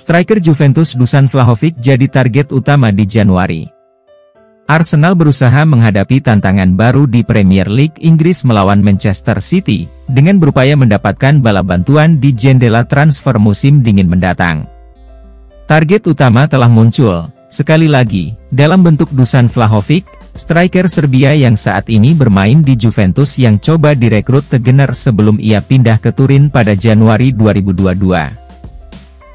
striker Juventus Dusan Vlahovic jadi target utama di Januari. Arsenal berusaha menghadapi tantangan baru di Premier League Inggris melawan Manchester City, dengan berupaya mendapatkan bala bantuan di jendela transfer musim dingin mendatang. Target utama telah muncul, sekali lagi, dalam bentuk Dusan Vlahovic, striker Serbia yang saat ini bermain di Juventus yang coba direkrut Tegener sebelum ia pindah ke Turin pada Januari 2022.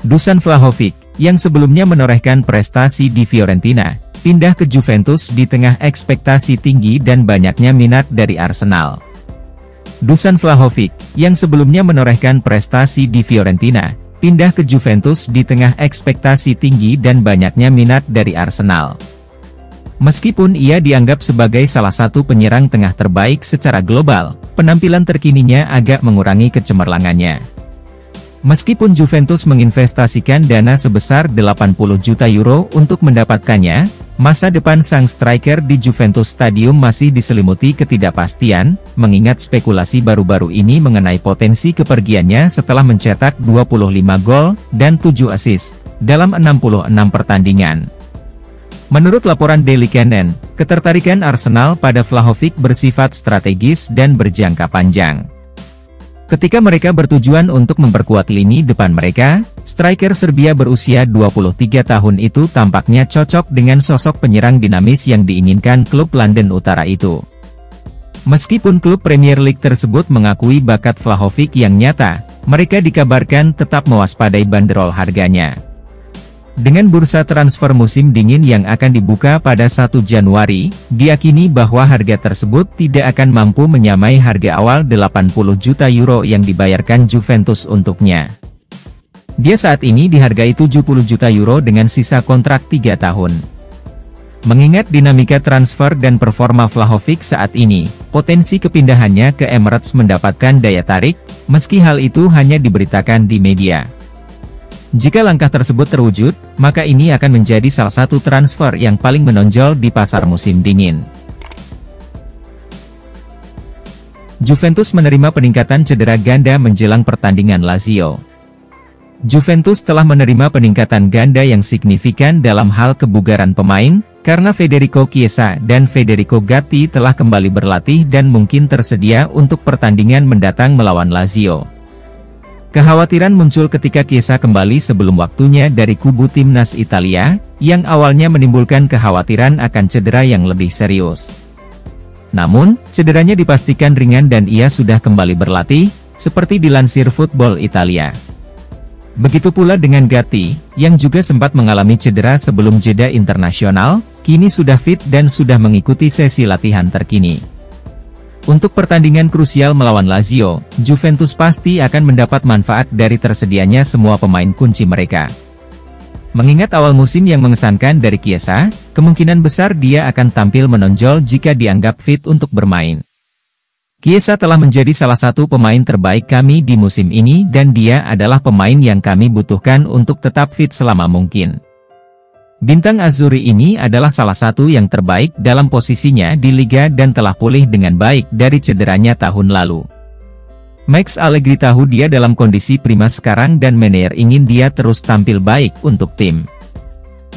Dusan Vlahovic, yang sebelumnya menorehkan prestasi di Fiorentina, pindah ke Juventus di tengah ekspektasi tinggi dan banyaknya minat dari Arsenal. Dusan Vlahovic, yang sebelumnya menorehkan prestasi di Fiorentina, pindah ke Juventus di tengah ekspektasi tinggi dan banyaknya minat dari Arsenal. Meskipun ia dianggap sebagai salah satu penyerang tengah terbaik secara global, penampilan terkininya agak mengurangi kecemerlangannya. Meskipun Juventus menginvestasikan dana sebesar 80 juta euro untuk mendapatkannya, masa depan sang striker di Juventus Stadium masih diselimuti ketidakpastian, mengingat spekulasi baru-baru ini mengenai potensi kepergiannya setelah mencetak 25 gol dan 7 assist dalam 66 pertandingan. Menurut laporan Daily Canon, ketertarikan Arsenal pada Vlahovic bersifat strategis dan berjangka panjang. Ketika mereka bertujuan untuk memperkuat lini depan mereka, striker Serbia berusia 23 tahun itu tampaknya cocok dengan sosok penyerang dinamis yang diinginkan klub London Utara itu. Meskipun klub Premier League tersebut mengakui bakat Vlahovic yang nyata, mereka dikabarkan tetap mewaspadai banderol harganya. Dengan bursa transfer musim dingin yang akan dibuka pada 1 Januari, diyakini bahwa harga tersebut tidak akan mampu menyamai harga awal 80 juta euro yang dibayarkan Juventus untuknya. Dia saat ini dihargai 70 juta euro dengan sisa kontrak 3 tahun. Mengingat dinamika transfer dan performa Vlahovic saat ini, potensi kepindahannya ke Emirates mendapatkan daya tarik, meski hal itu hanya diberitakan di media. Jika langkah tersebut terwujud, maka ini akan menjadi salah satu transfer yang paling menonjol di pasar musim dingin. Juventus menerima peningkatan cedera ganda menjelang pertandingan Lazio. Juventus telah menerima peningkatan ganda yang signifikan dalam hal kebugaran pemain, karena Federico Chiesa dan Federico Gatti telah kembali berlatih dan mungkin tersedia untuk pertandingan mendatang melawan Lazio. Kekhawatiran muncul ketika Chiesa kembali sebelum waktunya dari kubu timnas Italia, yang awalnya menimbulkan kekhawatiran akan cedera yang lebih serius. Namun, cederanya dipastikan ringan dan ia sudah kembali berlatih, seperti dilansir Football Italia. Begitu pula dengan Gatti, yang juga sempat mengalami cedera sebelum jeda internasional, kini sudah fit dan sudah mengikuti sesi latihan terkini. Untuk pertandingan krusial melawan Lazio, Juventus pasti akan mendapat manfaat dari tersedianya semua pemain kunci mereka. Mengingat awal musim yang mengesankan dari Chiesa, kemungkinan besar dia akan tampil menonjol jika dianggap fit untuk bermain. Chiesa telah menjadi salah satu pemain terbaik kami di musim ini dan dia adalah pemain yang kami butuhkan untuk tetap fit selama mungkin. Bintang Azzurri ini adalah salah satu yang terbaik dalam posisinya di Liga dan telah pulih dengan baik dari cederanya tahun lalu. Max Allegri tahu dia dalam kondisi prima sekarang dan Meneer ingin dia terus tampil baik untuk tim.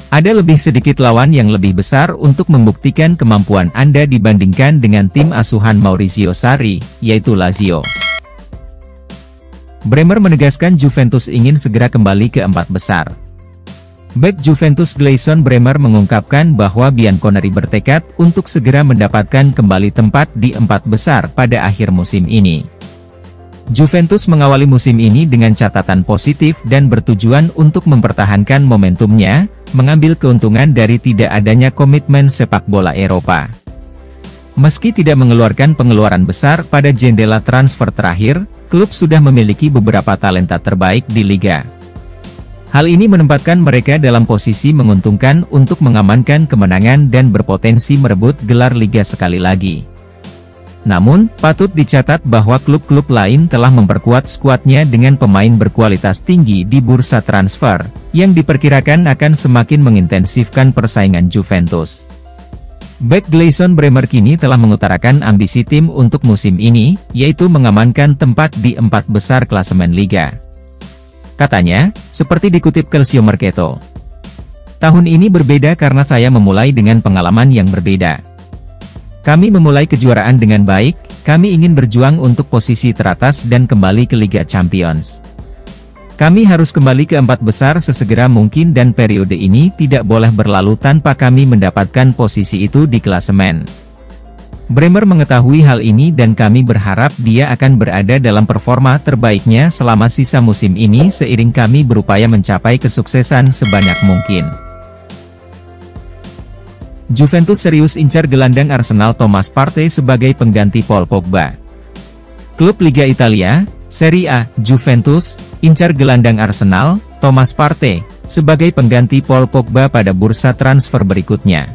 Ada lebih sedikit lawan yang lebih besar untuk membuktikan kemampuan Anda dibandingkan dengan tim asuhan Maurizio Sarri, yaitu Lazio. Bremer menegaskan Juventus ingin segera kembali ke 4 besar. Bek Juventus Gleison Bremer mengungkapkan bahwa Bianconeri bertekad untuk segera mendapatkan kembali tempat di 4 besar pada akhir musim ini. Juventus mengawali musim ini dengan catatan positif dan bertujuan untuk mempertahankan momentumnya, mengambil keuntungan dari tidak adanya komitmen sepak bola Eropa. Meski tidak mengeluarkan pengeluaran besar pada jendela transfer terakhir, klub sudah memiliki beberapa talenta terbaik di Liga. Hal ini menempatkan mereka dalam posisi menguntungkan untuk mengamankan kemenangan dan berpotensi merebut gelar Liga sekali lagi. Namun, patut dicatat bahwa klub-klub lain telah memperkuat skuadnya dengan pemain berkualitas tinggi di bursa transfer, yang diperkirakan akan semakin mengintensifkan persaingan Juventus. Bek Gleison Bremer kini telah mengutarakan ambisi tim untuk musim ini, yaitu mengamankan tempat di 4 besar klasemen Liga. Katanya, seperti dikutip Calcio Mercato. Tahun ini berbeda karena saya memulai dengan pengalaman yang berbeda. Kami memulai kejuaraan dengan baik, kami ingin berjuang untuk posisi teratas dan kembali ke Liga Champions. Kami harus kembali ke 4 besar sesegera mungkin dan periode ini tidak boleh berlalu tanpa kami mendapatkan posisi itu di klasemen. Bremer mengetahui hal ini dan kami berharap dia akan berada dalam performa terbaiknya selama sisa musim ini seiring kami berupaya mencapai kesuksesan sebanyak mungkin. Juventus serius incar gelandang Arsenal Thomas Partey sebagai pengganti Paul Pogba. Klub Liga Italia, Serie A, Juventus, incar gelandang Arsenal, Thomas Partey, sebagai pengganti Paul Pogba pada bursa transfer berikutnya.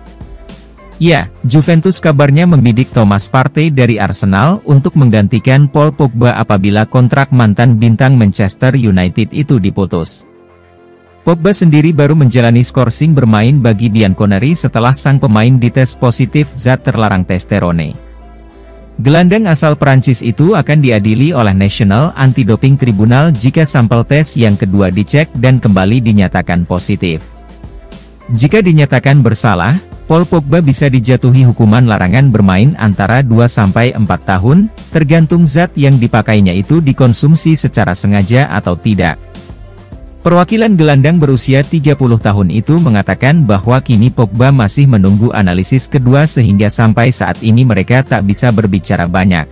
Ya, Juventus kabarnya membidik Thomas Partey dari Arsenal untuk menggantikan Paul Pogba apabila kontrak mantan bintang Manchester United itu diputus. Pogba sendiri baru menjalani skorsing bermain bagi Bianconeri setelah sang pemain dites positif zat terlarang testosterone. Gelandang asal Prancis itu akan diadili oleh National Anti-Doping Tribunal jika sampel tes yang kedua dicek dan kembali dinyatakan positif. Jika dinyatakan bersalah, Paul Pogba bisa dijatuhi hukuman larangan bermain antara 2-4 tahun, tergantung zat yang dipakainya itu dikonsumsi secara sengaja atau tidak. Perwakilan gelandang berusia 30 tahun itu mengatakan bahwa kini Pogba masih menunggu analisis kedua sehingga sampai saat ini mereka tak bisa berbicara banyak.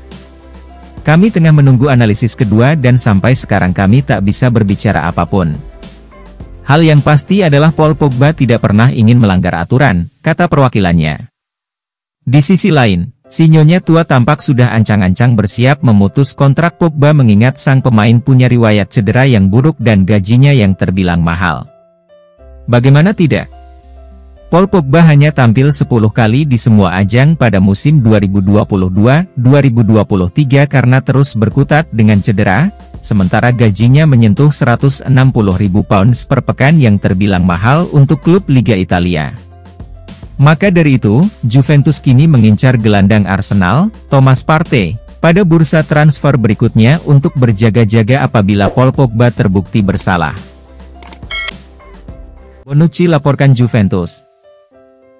Kami tengah menunggu analisis kedua dan sampai sekarang kami tak bisa berbicara apapun. Hal yang pasti adalah Paul Pogba tidak pernah ingin melanggar aturan, kata perwakilannya. Di sisi lain, si Nyonya tua tampak sudah ancang-ancang bersiap memutus kontrak Pogba mengingat sang pemain punya riwayat cedera yang buruk dan gajinya yang terbilang mahal. Bagaimana tidak? Paul Pogba hanya tampil 10 kali di semua ajang pada musim 2022-2023 karena terus berkutat dengan cedera, sementara gajinya menyentuh 160.000 pounds per pekan yang terbilang mahal untuk klub Liga Italia. Maka dari itu, Juventus kini mengincar gelandang Arsenal, Thomas Partey, pada bursa transfer berikutnya untuk berjaga-jaga apabila Paul Pogba terbukti bersalah. Bonucci laporkan Juventus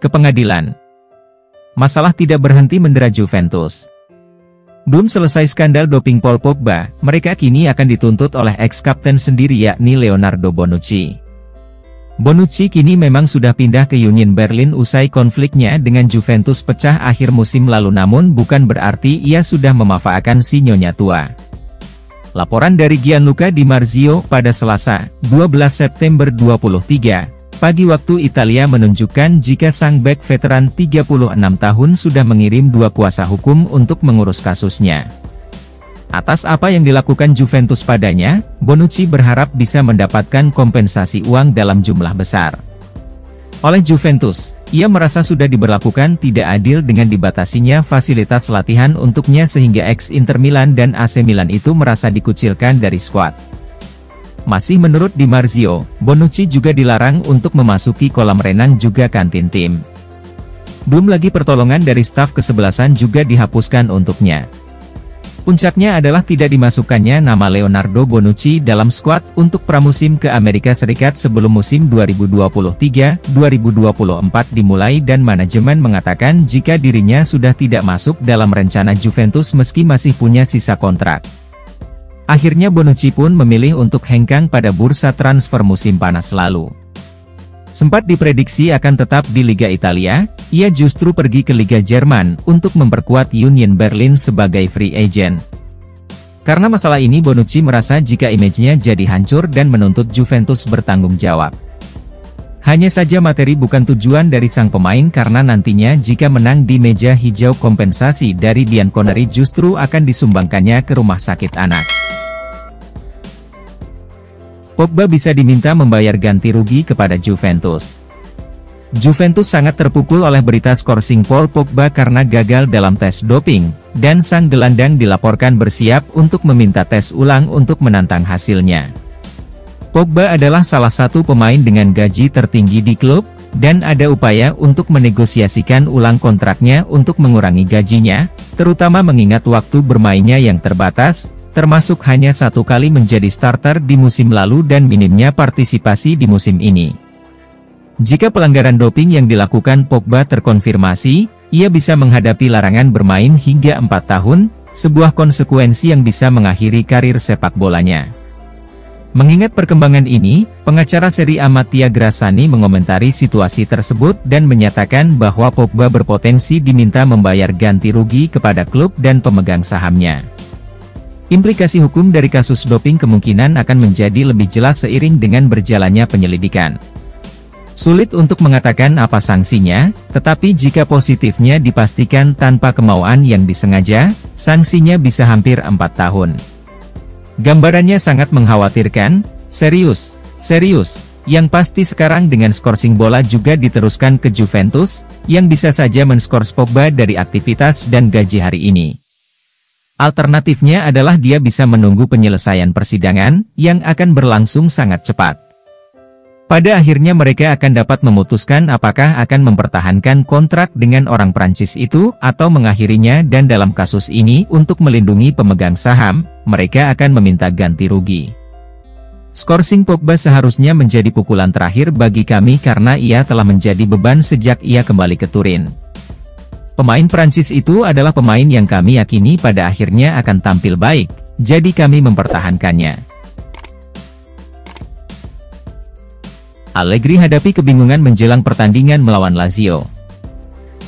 ke pengadilan. Masalah tidak berhenti mendera Juventus. Belum selesai skandal doping Paul Pogba, mereka kini akan dituntut oleh ex-kapten sendiri yakni Leonardo Bonucci. Bonucci kini memang sudah pindah ke Union Berlin usai konfliknya dengan Juventus pecah akhir musim lalu namun bukan berarti ia sudah memaafkan si Nyonya tua. Laporan dari Gianluca Di Marzio pada Selasa, 12 September 23, pagi waktu Italia menunjukkan jika sang bek veteran 36 tahun sudah mengirim 2 kuasa hukum untuk mengurus kasusnya. Atas apa yang dilakukan Juventus padanya, Bonucci berharap bisa mendapatkan kompensasi uang dalam jumlah besar. Oleh Juventus, ia merasa sudah diberlakukan tidak adil dengan dibatasinya fasilitas latihan untuknya sehingga ex-Inter Milan dan AC Milan itu merasa dikucilkan dari skuad. Masih menurut Di Marzio, Bonucci juga dilarang untuk memasuki kolam renang juga kantin tim. Belum lagi pertolongan dari staf kesebelasan juga dihapuskan untuknya. Puncaknya adalah tidak dimasukkannya nama Leonardo Bonucci dalam skuad untuk pramusim ke Amerika Serikat sebelum musim 2023-2024 dimulai dan manajemen mengatakan jika dirinya sudah tidak masuk dalam rencana Juventus meski masih punya sisa kontrak. Akhirnya Bonucci pun memilih untuk hengkang pada bursa transfer musim panas lalu. Sempat diprediksi akan tetap di Liga Italia, ia justru pergi ke Liga Jerman untuk memperkuat Union Berlin sebagai free agent. Karena masalah ini Bonucci merasa jika image-nya jadi hancur dan menuntut Juventus bertanggung jawab. Hanya saja materi bukan tujuan dari sang pemain karena nantinya jika menang di meja hijau kompensasi dari Bianconeri justru akan disumbangkannya ke rumah sakit anak. Pogba bisa diminta membayar ganti rugi kepada Juventus. Juventus sangat terpukul oleh berita skorsing Paul Pogba karena gagal dalam tes doping, dan sang gelandang dilaporkan bersiap untuk meminta tes ulang untuk menantang hasilnya. Pogba adalah salah satu pemain dengan gaji tertinggi di klub, dan ada upaya untuk menegosiasikan ulang kontraknya untuk mengurangi gajinya, terutama mengingat waktu bermainnya yang terbatas, termasuk hanya 1 kali menjadi starter di musim lalu dan minimnya partisipasi di musim ini. Jika pelanggaran doping yang dilakukan Pogba terkonfirmasi, ia bisa menghadapi larangan bermain hingga 4 tahun, sebuah konsekuensi yang bisa mengakhiri karir sepak bolanya. Mengingat perkembangan ini, pengacara Serie A Mattia Grassani mengomentari situasi tersebut dan menyatakan bahwa Pogba berpotensi diminta membayar ganti rugi kepada klub dan pemegang sahamnya. Implikasi hukum dari kasus doping kemungkinan akan menjadi lebih jelas seiring dengan berjalannya penyelidikan. Sulit untuk mengatakan apa sanksinya, tetapi jika positifnya dipastikan tanpa kemauan yang disengaja, sanksinya bisa hampir 4 tahun. Gambarannya sangat mengkhawatirkan, serius. Yang pasti sekarang dengan skorsing bola juga diteruskan ke Juventus, yang bisa saja menskors Pogba dari aktivitas dan gaji hari ini. Alternatifnya adalah dia bisa menunggu penyelesaian persidangan, yang akan berlangsung sangat cepat. Pada akhirnya mereka akan dapat memutuskan apakah akan mempertahankan kontrak dengan orang Prancis itu, atau mengakhirinya, dan dalam kasus ini untuk melindungi pemegang saham, mereka akan meminta ganti rugi. Skorsing Pogba seharusnya menjadi pukulan terakhir bagi kami karena ia telah menjadi beban sejak ia kembali ke Turin. Pemain Prancis itu adalah pemain yang kami yakini pada akhirnya akan tampil baik, jadi kami mempertahankannya. Allegri hadapi kebingungan menjelang pertandingan melawan Lazio.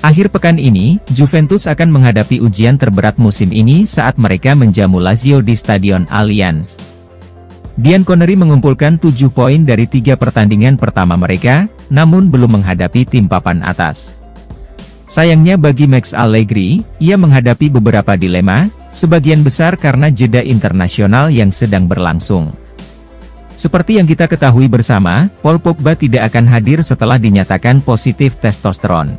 Akhir pekan ini, Juventus akan menghadapi ujian terberat musim ini saat mereka menjamu Lazio di Stadion Allianz. Bianconeri mengumpulkan 7 poin dari 3 pertandingan pertama mereka, namun belum menghadapi tim papan atas. Sayangnya bagi Max Allegri, ia menghadapi beberapa dilema, sebagian besar karena jeda internasional yang sedang berlangsung. Seperti yang kita ketahui bersama, Paul Pogba tidak akan hadir setelah dinyatakan positif testosteron.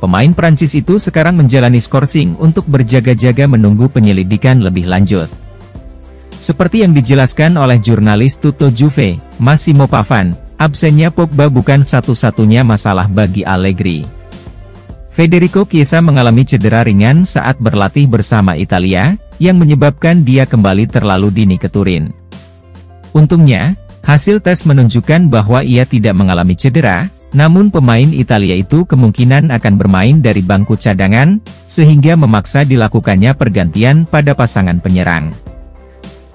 Pemain Prancis itu sekarang menjalani skorsing untuk berjaga-jaga menunggu penyelidikan lebih lanjut. Seperti yang dijelaskan oleh jurnalis Tutto Juve, Massimo Pavan, absennya Pogba bukan satu-satunya masalah bagi Allegri. Federico Chiesa mengalami cedera ringan saat berlatih bersama Italia, yang menyebabkan dia kembali terlalu dini ke Turin. Untungnya, hasil tes menunjukkan bahwa ia tidak mengalami cedera, namun pemain Italia itu kemungkinan akan bermain dari bangku cadangan, sehingga memaksa dilakukannya pergantian pada pasangan penyerang.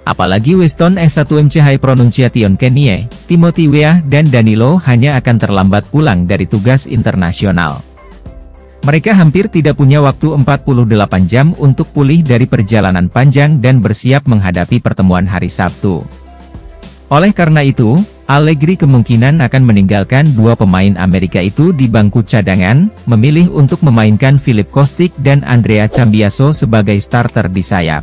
Apalagi Weston S1MC High Pronunciation Kenie, Timothy Weah dan Danilo hanya akan terlambat pulang dari tugas internasional. Mereka hampir tidak punya waktu 48 jam untuk pulih dari perjalanan panjang dan bersiap menghadapi pertemuan hari Sabtu. Oleh karena itu, Allegri kemungkinan akan meninggalkan 2 pemain Amerika itu di bangku cadangan, memilih untuk memainkan Filip Kostic dan Andrea Cambiaso sebagai starter di sayap.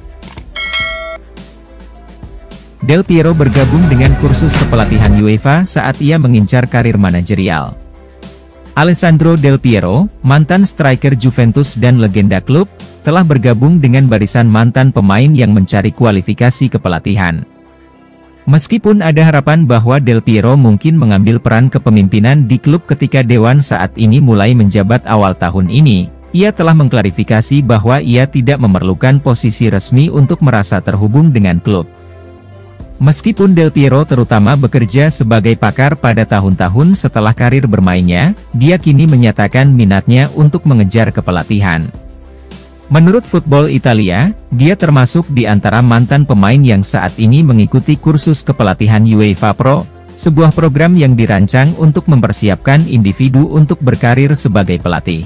Del Piero bergabung dengan kursus kepelatihan UEFA saat ia mengincar karir manajerial. Alessandro Del Piero, mantan striker Juventus dan legenda klub, telah bergabung dengan barisan mantan pemain yang mencari kualifikasi kepelatihan. Meskipun ada harapan bahwa Del Piero mungkin mengambil peran kepemimpinan di klub ketika Dewan saat ini mulai menjabat awal tahun ini, ia telah mengklarifikasi bahwa ia tidak memerlukan posisi resmi untuk merasa terhubung dengan klub. Meskipun Del Piero terutama bekerja sebagai pakar pada tahun-tahun setelah karir bermainnya, dia kini menyatakan minatnya untuk mengejar kepelatihan. Menurut Football Italia, dia termasuk di antara mantan pemain yang saat ini mengikuti kursus kepelatihan UEFA Pro, sebuah program yang dirancang untuk mempersiapkan individu untuk berkarir sebagai pelatih.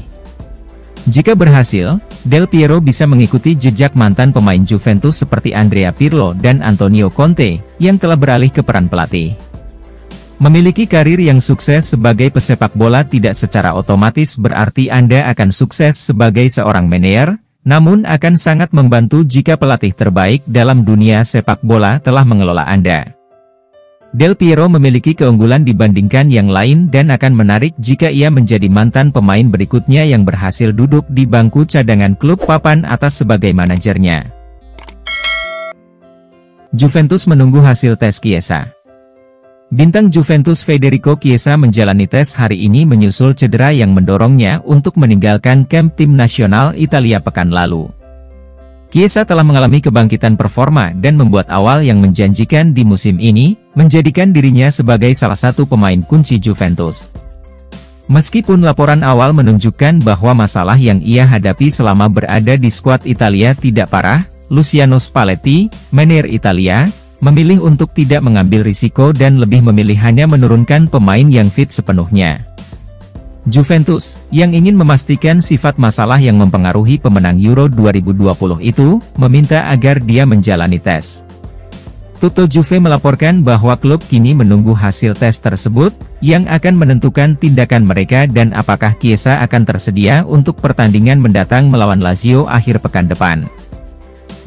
Jika berhasil, Del Piero bisa mengikuti jejak mantan pemain Juventus seperti Andrea Pirlo dan Antonio Conte, yang telah beralih ke peran pelatih. Memiliki karir yang sukses sebagai pesepak bola tidak secara otomatis berarti Anda akan sukses sebagai seorang manajer, namun akan sangat membantu jika pelatih terbaik dalam dunia sepak bola telah mengelola Anda. Del Piero memiliki keunggulan dibandingkan yang lain dan akan menarik jika ia menjadi mantan pemain berikutnya yang berhasil duduk di bangku cadangan klub papan atas sebagai manajernya. Juventus menunggu hasil tes Chiesa. Bintang Juventus Federico Chiesa menjalani tes hari ini menyusul cedera yang mendorongnya untuk meninggalkan kamp tim nasional Italia pekan lalu. Chiesa telah mengalami kebangkitan performa dan membuat awal yang menjanjikan di musim ini, menjadikan dirinya sebagai salah satu pemain kunci Juventus. Meskipun laporan awal menunjukkan bahwa masalah yang ia hadapi selama berada di skuad Italia tidak parah, Luciano Spalletti, manajer Italia, memilih untuk tidak mengambil risiko dan lebih memilih hanya menurunkan pemain yang fit sepenuhnya. Juventus, yang ingin memastikan sifat masalah yang mempengaruhi pemenang Euro 2020 itu, meminta agar dia menjalani tes. Tutto Juve melaporkan bahwa klub kini menunggu hasil tes tersebut, yang akan menentukan tindakan mereka dan apakah Chiesa akan tersedia untuk pertandingan mendatang melawan Lazio akhir pekan depan.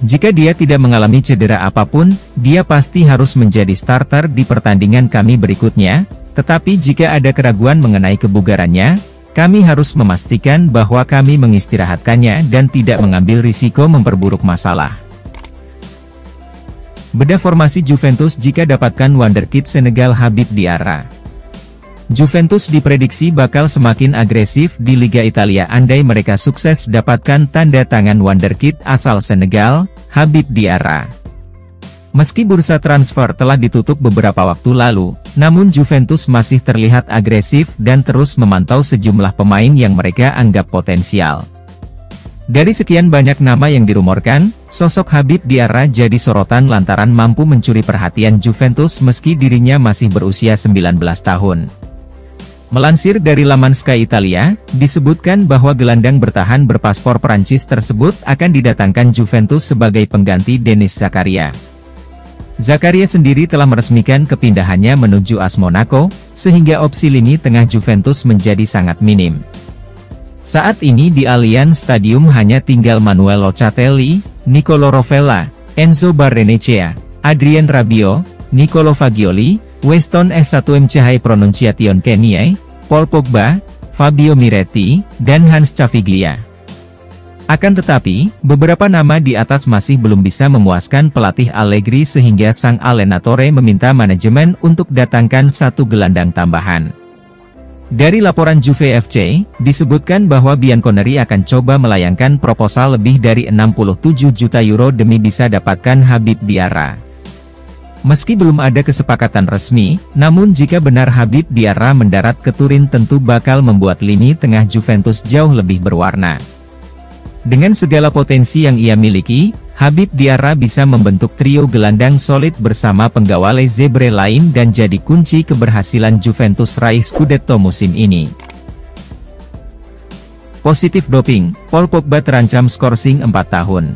Jika dia tidak mengalami cedera apapun, dia pasti harus menjadi starter di pertandingan kami berikutnya. Tetapi jika ada keraguan mengenai kebugarannya, kami harus memastikan bahwa kami mengistirahatkannya dan tidak mengambil risiko memperburuk masalah. Bedah formasi Juventus jika dapatkan wonderkid Senegal Habib Diarra. Juventus diprediksi bakal semakin agresif di Liga Italia andai mereka sukses dapatkan tanda tangan wonderkid asal Senegal, Habib Diarra. Meski bursa transfer telah ditutup beberapa waktu lalu, namun Juventus masih terlihat agresif dan terus memantau sejumlah pemain yang mereka anggap potensial. Dari sekian banyak nama yang dirumorkan, sosok Habib Diarra jadi sorotan lantaran mampu mencuri perhatian Juventus meski dirinya masih berusia 19 tahun. Melansir dari laman Sky Italia, disebutkan bahwa gelandang bertahan berpaspor Prancis tersebut akan didatangkan Juventus sebagai pengganti Denis Zakaria. Zakaria sendiri telah meresmikan kepindahannya menuju AS Monaco, sehingga opsi lini tengah Juventus menjadi sangat minim. Saat ini di Allianz Stadium hanya tinggal Manuel Locatelli, Nicolo Rovella, Enzo Barrenechea, Adrien Rabiot, Nicolo Fagioli, Weston S1M Cahai Pronunciation Keniai, Paul Pogba, Fabio Miretti, dan Hans Caviglia. Akan tetapi, beberapa nama di atas masih belum bisa memuaskan pelatih Allegri sehingga sang allenatore meminta manajemen untuk datangkan satu gelandang tambahan. Dari laporan Juve FC, disebutkan bahwa Bianconeri akan coba melayangkan proposal lebih dari 67 juta euro demi bisa dapatkan Habib Diarra. Meski belum ada kesepakatan resmi, namun jika benar Habib Diarra mendarat ke Turin tentu bakal membuat lini tengah Juventus jauh lebih berwarna. Dengan segala potensi yang ia miliki, Habib Diarra bisa membentuk trio gelandang solid bersama penggawai Zebre lain dan jadi kunci keberhasilan Juventus raih Scudetto musim ini. Positif doping, Paul Pogba terancam skorsing 4 tahun.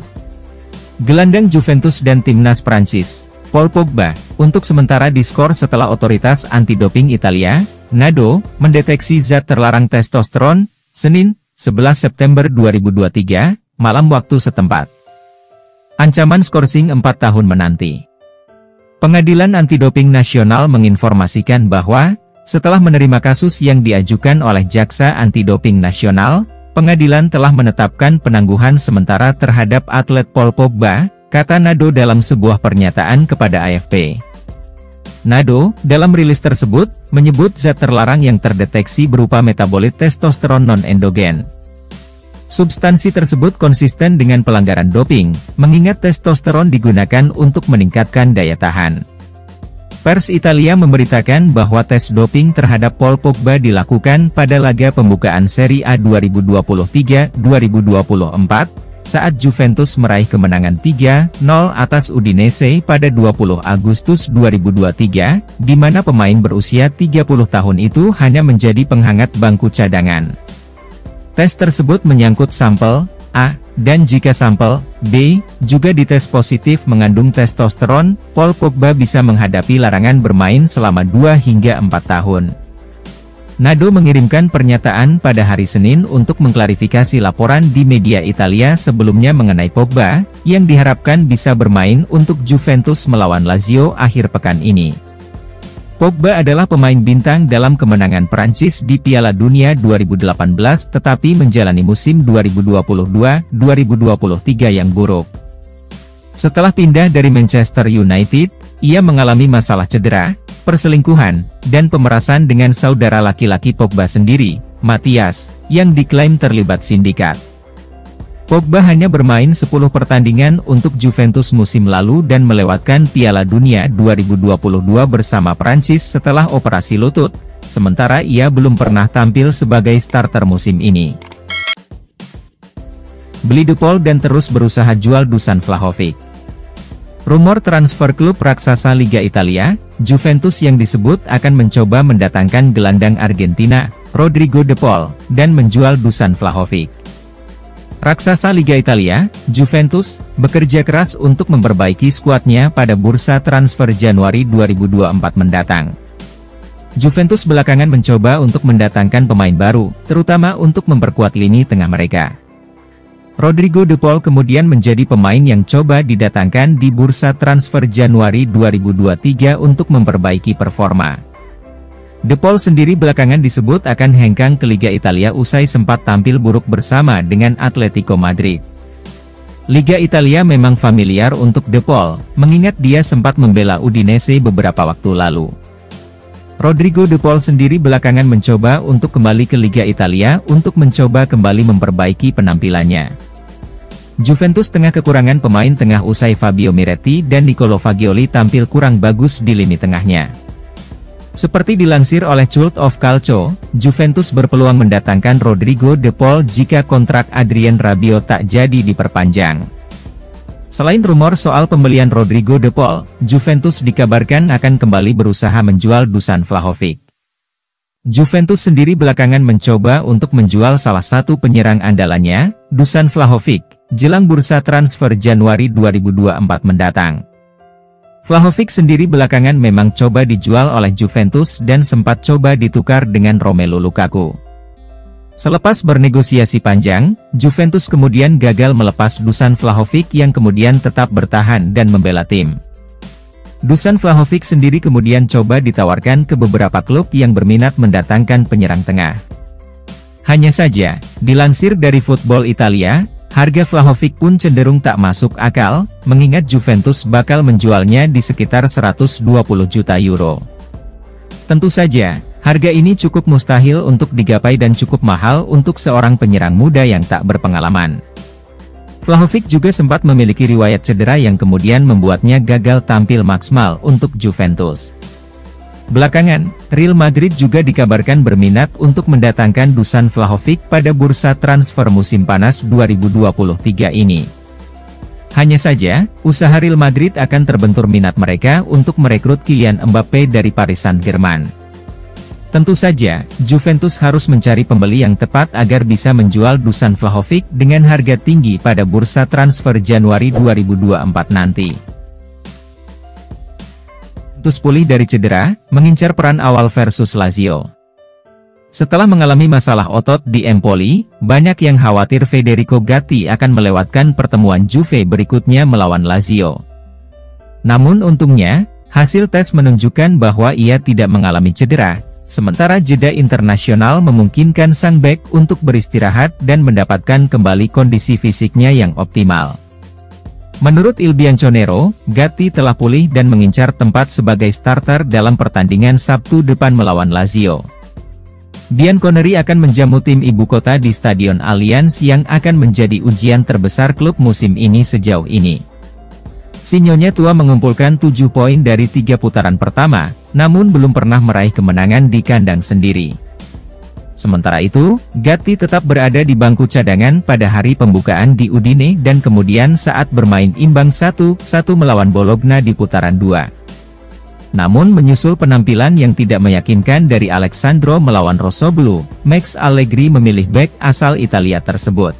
Gelandang Juventus dan timnas Prancis, Paul Pogba, untuk sementara diskor setelah otoritas anti-doping Italia, NADO, mendeteksi zat terlarang testosteron, Senin, 11 September 2023, malam waktu setempat. Ancaman skorsing 4 tahun menanti. Pengadilan Anti-Doping Nasional menginformasikan bahwa, setelah menerima kasus yang diajukan oleh Jaksa Anti-Doping Nasional, pengadilan telah menetapkan penangguhan sementara terhadap atlet Paul Pogba, kata NADO dalam sebuah pernyataan kepada AFP. NADO, dalam rilis tersebut, menyebut zat terlarang yang terdeteksi berupa metabolit testosteron non-endogen. Substansi tersebut konsisten dengan pelanggaran doping, mengingat testosteron digunakan untuk meningkatkan daya tahan. Pers Italia memberitakan bahwa tes doping terhadap Paul Pogba dilakukan pada laga pembukaan Serie A 2023-2024, saat Juventus meraih kemenangan 3-0 atas Udinese pada 20 Agustus 2023, di mana pemain berusia 30 tahun itu hanya menjadi penghangat bangku cadangan. Tes tersebut menyangkut sampel A, dan jika sampel B juga dites positif mengandung testosteron, Paul Pogba bisa menghadapi larangan bermain selama 2 hingga 4 tahun. NADO mengirimkan pernyataan pada hari Senin untuk mengklarifikasi laporan di media Italia sebelumnya mengenai Pogba, yang diharapkan bisa bermain untuk Juventus melawan Lazio akhir pekan ini. Pogba adalah pemain bintang dalam kemenangan Prancis di Piala Dunia 2018 tetapi menjalani musim 2022-2023 yang buruk. Setelah pindah dari Manchester United, ia mengalami masalah cedera, perselingkuhan, dan pemerasan dengan saudara laki-laki Pogba sendiri, Matias, yang diklaim terlibat sindikat. Pogba hanya bermain 10 pertandingan untuk Juventus musim lalu dan melewatkan Piala Dunia 2022 bersama Prancis setelah operasi lutut, sementara ia belum pernah tampil sebagai starter musim ini. Beli De Paul dan terus berusaha jual Dusan Vlahovic. Rumor transfer klub raksasa Liga Italia, Juventus yang disebut akan mencoba mendatangkan gelandang Argentina, Rodrigo De Paul, dan menjual Dusan Vlahovic. Raksasa Liga Italia, Juventus, bekerja keras untuk memperbaiki skuadnya pada bursa transfer Januari 2024 mendatang. Juventus belakangan mencoba untuk mendatangkan pemain baru, terutama untuk memperkuat lini tengah mereka. Rodrigo De Paul kemudian menjadi pemain yang coba didatangkan di bursa transfer Januari 2023 untuk memperbaiki performa. De Paul sendiri belakangan disebut akan hengkang ke Liga Italia usai sempat tampil buruk bersama dengan Atletico Madrid. Liga Italia memang familiar untuk De Paul, mengingat dia sempat membela Udinese beberapa waktu lalu. Rodrigo De Paul sendiri belakangan mencoba untuk kembali ke Liga Italia untuk mencoba kembali memperbaiki penampilannya. Juventus tengah kekurangan pemain tengah usai Fabio Miretti dan Nicolo Fagioli tampil kurang bagus di lini tengahnya. Seperti dilansir oleh Cult of Calcio, Juventus berpeluang mendatangkan Rodrigo De Paul jika kontrak Adrien Rabiot tak jadi diperpanjang. Selain rumor soal pembelian Rodrigo De Paul, Juventus dikabarkan akan kembali berusaha menjual Dusan Vlahovic. Juventus sendiri belakangan mencoba untuk menjual salah satu penyerang andalannya, Dusan Vlahovic, jelang bursa transfer Januari 2024 mendatang. Vlahovic sendiri belakangan memang coba dijual oleh Juventus dan sempat coba ditukar dengan Romelu Lukaku. Selepas bernegosiasi panjang, Juventus kemudian gagal melepas Dusan Vlahovic yang kemudian tetap bertahan dan membela tim. Dusan Vlahovic sendiri kemudian coba ditawarkan ke beberapa klub yang berminat mendatangkan penyerang tengah. Hanya saja, dilansir dari Football Italia, harga Vlahovic pun cenderung tak masuk akal, mengingat Juventus bakal menjualnya di sekitar 120 juta euro. Tentu saja, harga ini cukup mustahil untuk digapai dan cukup mahal untuk seorang penyerang muda yang tak berpengalaman. Vlahovic juga sempat memiliki riwayat cedera yang kemudian membuatnya gagal tampil maksimal untuk Juventus. Belakangan, Real Madrid juga dikabarkan berminat untuk mendatangkan Dusan Vlahovic pada bursa transfer musim panas 2023 ini. Hanya saja, usaha Real Madrid akan terbentur minat mereka untuk merekrut Kylian Mbappe dari Paris Saint-Germain. Tentu saja, Juventus harus mencari pembeli yang tepat agar bisa menjual Dusan Vlahovic dengan harga tinggi pada bursa transfer Januari 2024 nanti. Juventus pulih dari cedera, mengincar peran awal versus Lazio. Setelah mengalami masalah otot di Empoli, banyak yang khawatir Federico Gatti akan melewatkan pertemuan Juve berikutnya melawan Lazio. Namun untungnya, hasil tes menunjukkan bahwa ia tidak mengalami cedera, sementara jeda internasional memungkinkan sang bek untuk beristirahat dan mendapatkan kembali kondisi fisiknya yang optimal. Menurut Il Bianconero, Gatti telah pulih dan mengincar tempat sebagai starter dalam pertandingan Sabtu depan melawan Lazio. Bianconeri akan menjamu tim ibu kota di Stadion Allianz yang akan menjadi ujian terbesar klub musim ini sejauh ini. Si Nyonya tua mengumpulkan 7 poin dari 3 putaran pertama, namun belum pernah meraih kemenangan di kandang sendiri. Sementara itu, Gatti tetap berada di bangku cadangan pada hari pembukaan di Udine dan kemudian saat bermain imbang 1-1 melawan Bologna di putaran 2. Namun menyusul penampilan yang tidak meyakinkan dari Alessandro melawan Rossoblu, Max Allegri memilih bek asal Italia tersebut.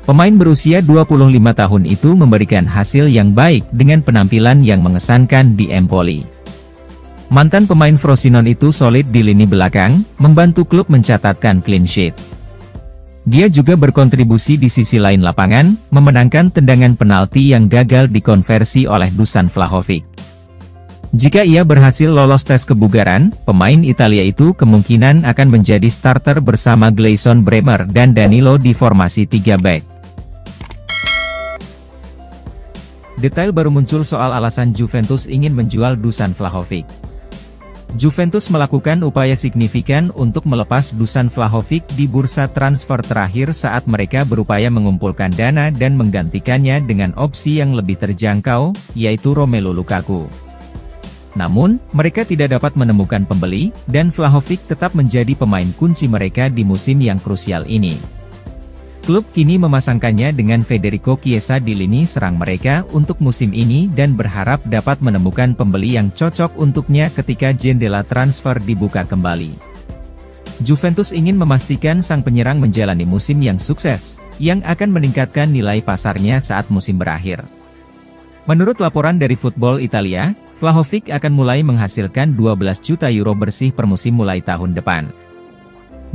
Pemain berusia 25 tahun itu memberikan hasil yang baik dengan penampilan yang mengesankan di Empoli. Mantan pemain Frosinone itu solid di lini belakang, membantu klub mencatatkan clean sheet. Dia juga berkontribusi di sisi lain lapangan, memenangkan tendangan penalti yang gagal dikonversi oleh Dusan Vlahovic. Jika ia berhasil lolos tes kebugaran, pemain Italia itu kemungkinan akan menjadi starter bersama Gleison Bremer dan Danilo di formasi 3 back. Detail baru muncul soal alasan Juventus ingin menjual Dusan Vlahovic. Juventus melakukan upaya signifikan untuk melepas Dusan Vlahovic di bursa transfer terakhir saat mereka berupaya mengumpulkan dana dan menggantikannya dengan opsi yang lebih terjangkau, yaitu Romelu Lukaku. Namun, mereka tidak dapat menemukan pembeli, dan Vlahovic tetap menjadi pemain kunci mereka di musim yang krusial ini. Klub kini memasangkannya dengan Federico Chiesa di lini serang mereka untuk musim ini dan berharap dapat menemukan pembeli yang cocok untuknya ketika jendela transfer dibuka kembali. Juventus ingin memastikan sang penyerang menjalani musim yang sukses, yang akan meningkatkan nilai pasarnya saat musim berakhir. Menurut laporan dari Football Italia, Vlahovic akan mulai menghasilkan 12 juta euro bersih per musim mulai tahun depan.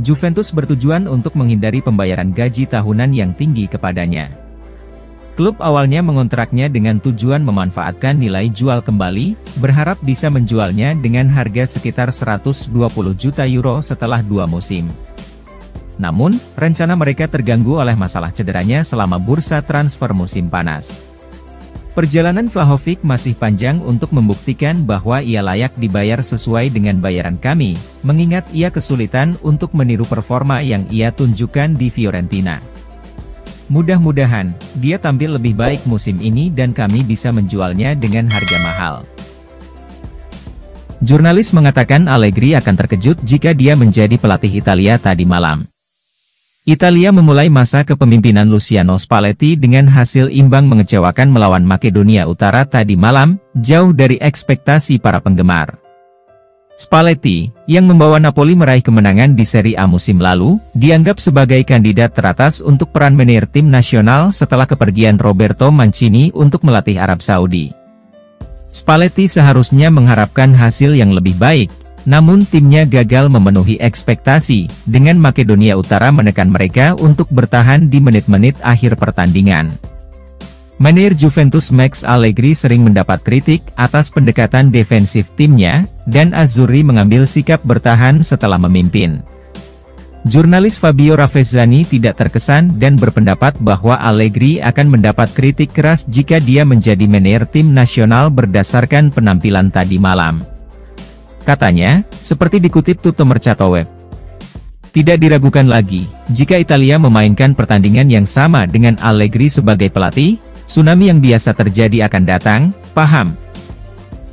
Juventus bertujuan untuk menghindari pembayaran gaji tahunan yang tinggi kepadanya. Klub awalnya mengontraknya dengan tujuan memanfaatkan nilai jual kembali, berharap bisa menjualnya dengan harga sekitar 120 juta euro setelah 2 musim. Namun, rencana mereka terganggu oleh masalah cederanya selama bursa transfer musim panas. Perjalanan Vlahovic masih panjang untuk membuktikan bahwa ia layak dibayar sesuai dengan bayaran kami, mengingat ia kesulitan untuk meniru performa yang ia tunjukkan di Fiorentina. Mudah-mudahan, dia tampil lebih baik musim ini dan kami bisa menjualnya dengan harga mahal. Jurnalis mengatakan Allegri akan terkejut jika dia menjadi pelatih Italia tadi malam. Italia memulai masa kepemimpinan Luciano Spalletti dengan hasil imbang mengecewakan melawan Makedonia Utara tadi malam, jauh dari ekspektasi para penggemar. Spalletti, yang membawa Napoli meraih kemenangan di Serie A musim lalu, dianggap sebagai kandidat teratas untuk peran manajer tim nasional setelah kepergian Roberto Mancini untuk melatih Arab Saudi. Spalletti seharusnya mengharapkan hasil yang lebih baik, namun timnya gagal memenuhi ekspektasi, dengan Makedonia Utara menekan mereka untuk bertahan di menit-menit akhir pertandingan. Manajer Juventus Max Allegri sering mendapat kritik atas pendekatan defensif timnya, dan Azzurri mengambil sikap bertahan setelah memimpin. Jurnalis Fabio Ravezzani tidak terkesan dan berpendapat bahwa Allegri akan mendapat kritik keras jika dia menjadi manajer tim nasional berdasarkan penampilan tadi malam. Katanya, seperti dikutip Tutto Mercato Web, tidak diragukan lagi, jika Italia memainkan pertandingan yang sama dengan Allegri sebagai pelatih, tsunami yang biasa terjadi akan datang, paham?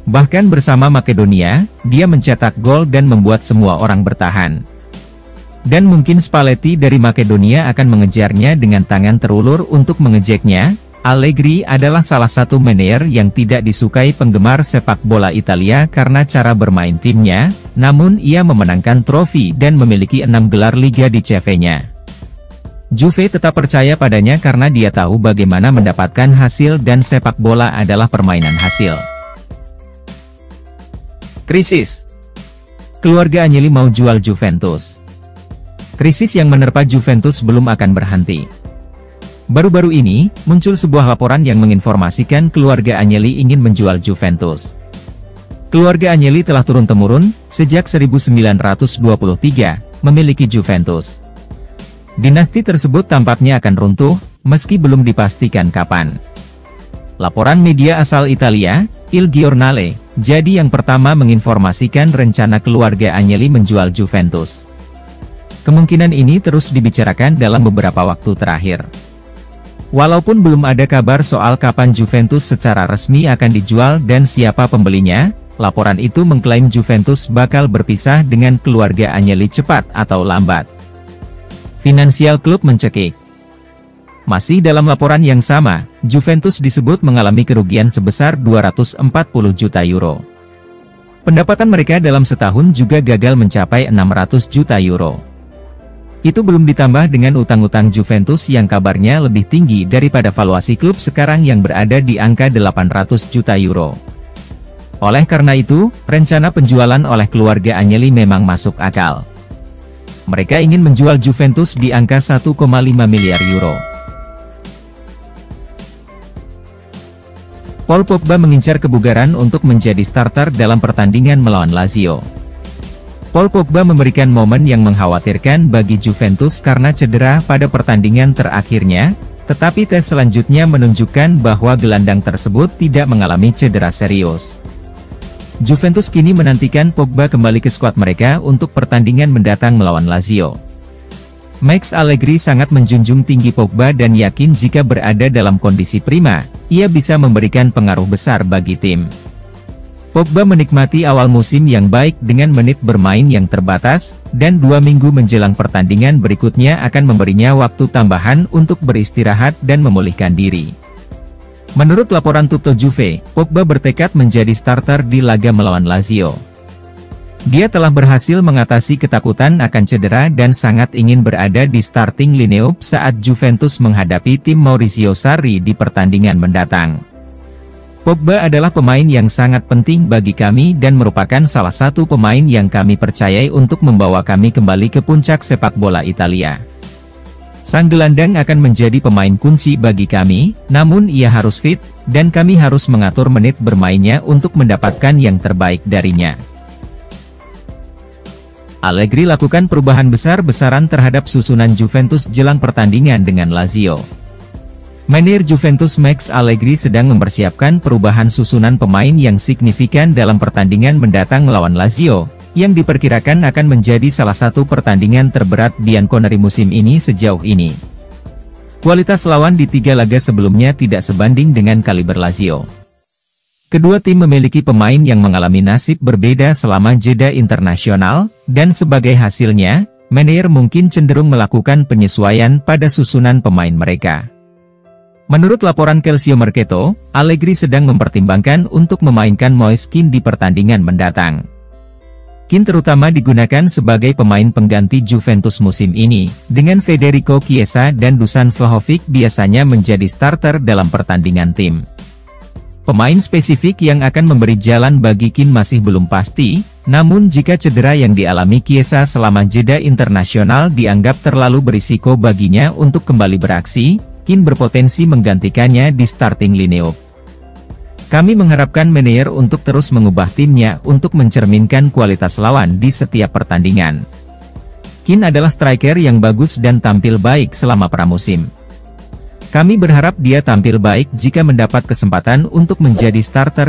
Bahkan bersama Makedonia, dia mencetak gol dan membuat semua orang bertahan. Dan mungkin Spalletti dari Makedonia akan mengejarnya dengan tangan terulur untuk mengejeknya. Allegri adalah salah satu manajer yang tidak disukai penggemar sepak bola Italia karena cara bermain timnya, namun ia memenangkan trofi dan memiliki 6 gelar liga di CV-nya. Juve tetap percaya padanya karena dia tahu bagaimana mendapatkan hasil dan sepak bola adalah permainan hasil. Krisis. Keluarga Agnelli mau jual Juventus. Krisis yang menerpa Juventus belum akan berhenti. Baru-baru ini, muncul sebuah laporan yang menginformasikan keluarga Agnelli ingin menjual Juventus. Keluarga Agnelli telah turun-temurun, sejak 1923, memiliki Juventus. Dinasti tersebut tampaknya akan runtuh, meski belum dipastikan kapan. Laporan media asal Italia, Il Giornale, jadi yang pertama menginformasikan rencana keluarga Agnelli menjual Juventus. Kemungkinan ini terus dibicarakan dalam beberapa waktu terakhir. Walaupun belum ada kabar soal kapan Juventus secara resmi akan dijual dan siapa pembelinya, laporan itu mengklaim Juventus bakal berpisah dengan keluarga Agnelli cepat atau lambat. Finansial Club mencekik. Masih dalam laporan yang sama, Juventus disebut mengalami kerugian sebesar 240 juta euro. Pendapatan mereka dalam setahun juga gagal mencapai 600 juta euro. Itu belum ditambah dengan utang-utang Juventus yang kabarnya lebih tinggi daripada valuasi klub sekarang yang berada di angka 800 juta euro. Oleh karena itu, rencana penjualan oleh keluarga Agnelli memang masuk akal. Mereka ingin menjual Juventus di angka 1,5 miliar euro. Paul Pogba mengincar kebugaran untuk menjadi starter dalam pertandingan melawan Lazio. Paul Pogba memberikan momen yang mengkhawatirkan bagi Juventus karena cedera pada pertandingan terakhirnya, tetapi tes selanjutnya menunjukkan bahwa gelandang tersebut tidak mengalami cedera serius. Juventus kini menantikan Pogba kembali ke skuad mereka untuk pertandingan mendatang melawan Lazio. Max Allegri sangat menjunjung tinggi Pogba dan yakin jika berada dalam kondisi prima, ia bisa memberikan pengaruh besar bagi tim. Pogba menikmati awal musim yang baik dengan menit bermain yang terbatas, dan 2 minggu menjelang pertandingan berikutnya akan memberinya waktu tambahan untuk beristirahat dan memulihkan diri. Menurut laporan Tutto Juve, Pogba bertekad menjadi starter di laga melawan Lazio. Dia telah berhasil mengatasi ketakutan akan cedera dan sangat ingin berada di starting lineup saat Juventus menghadapi tim Maurizio Sarri di pertandingan mendatang. Pogba adalah pemain yang sangat penting bagi kami dan merupakan salah satu pemain yang kami percayai untuk membawa kami kembali ke puncak sepak bola Italia. Sang gelandang akan menjadi pemain kunci bagi kami, namun ia harus fit, dan kami harus mengatur menit bermainnya untuk mendapatkan yang terbaik darinya. Allegri lakukan perubahan besar-besaran terhadap susunan Juventus jelang pertandingan dengan Lazio. Manajer Juventus Max Allegri sedang mempersiapkan perubahan susunan pemain yang signifikan dalam pertandingan mendatang melawan Lazio, yang diperkirakan akan menjadi salah satu pertandingan terberat Bianconeri musim ini sejauh ini. Kualitas lawan di 3 laga sebelumnya tidak sebanding dengan kaliber Lazio. Kedua tim memiliki pemain yang mengalami nasib berbeda selama jeda internasional, dan sebagai hasilnya, manajer mungkin cenderung melakukan penyesuaian pada susunan pemain mereka. Menurut laporan Calcio Mercato, Allegri sedang mempertimbangkan untuk memainkan Moise Kean di pertandingan mendatang. Kean terutama digunakan sebagai pemain pengganti Juventus musim ini, dengan Federico Chiesa dan Dusan Vlahovic biasanya menjadi starter dalam pertandingan tim. Pemain spesifik yang akan memberi jalan bagi Kean masih belum pasti, namun jika cedera yang dialami Chiesa selama jeda internasional dianggap terlalu berisiko baginya untuk kembali beraksi, Kean berpotensi menggantikannya di starting lineup. Kami mengharapkan manajer untuk terus mengubah timnya untuk mencerminkan kualitas lawan di setiap pertandingan. Kean adalah striker yang bagus dan tampil baik selama pramusim. Kami berharap dia tampil baik jika mendapat kesempatan untuk menjadi starter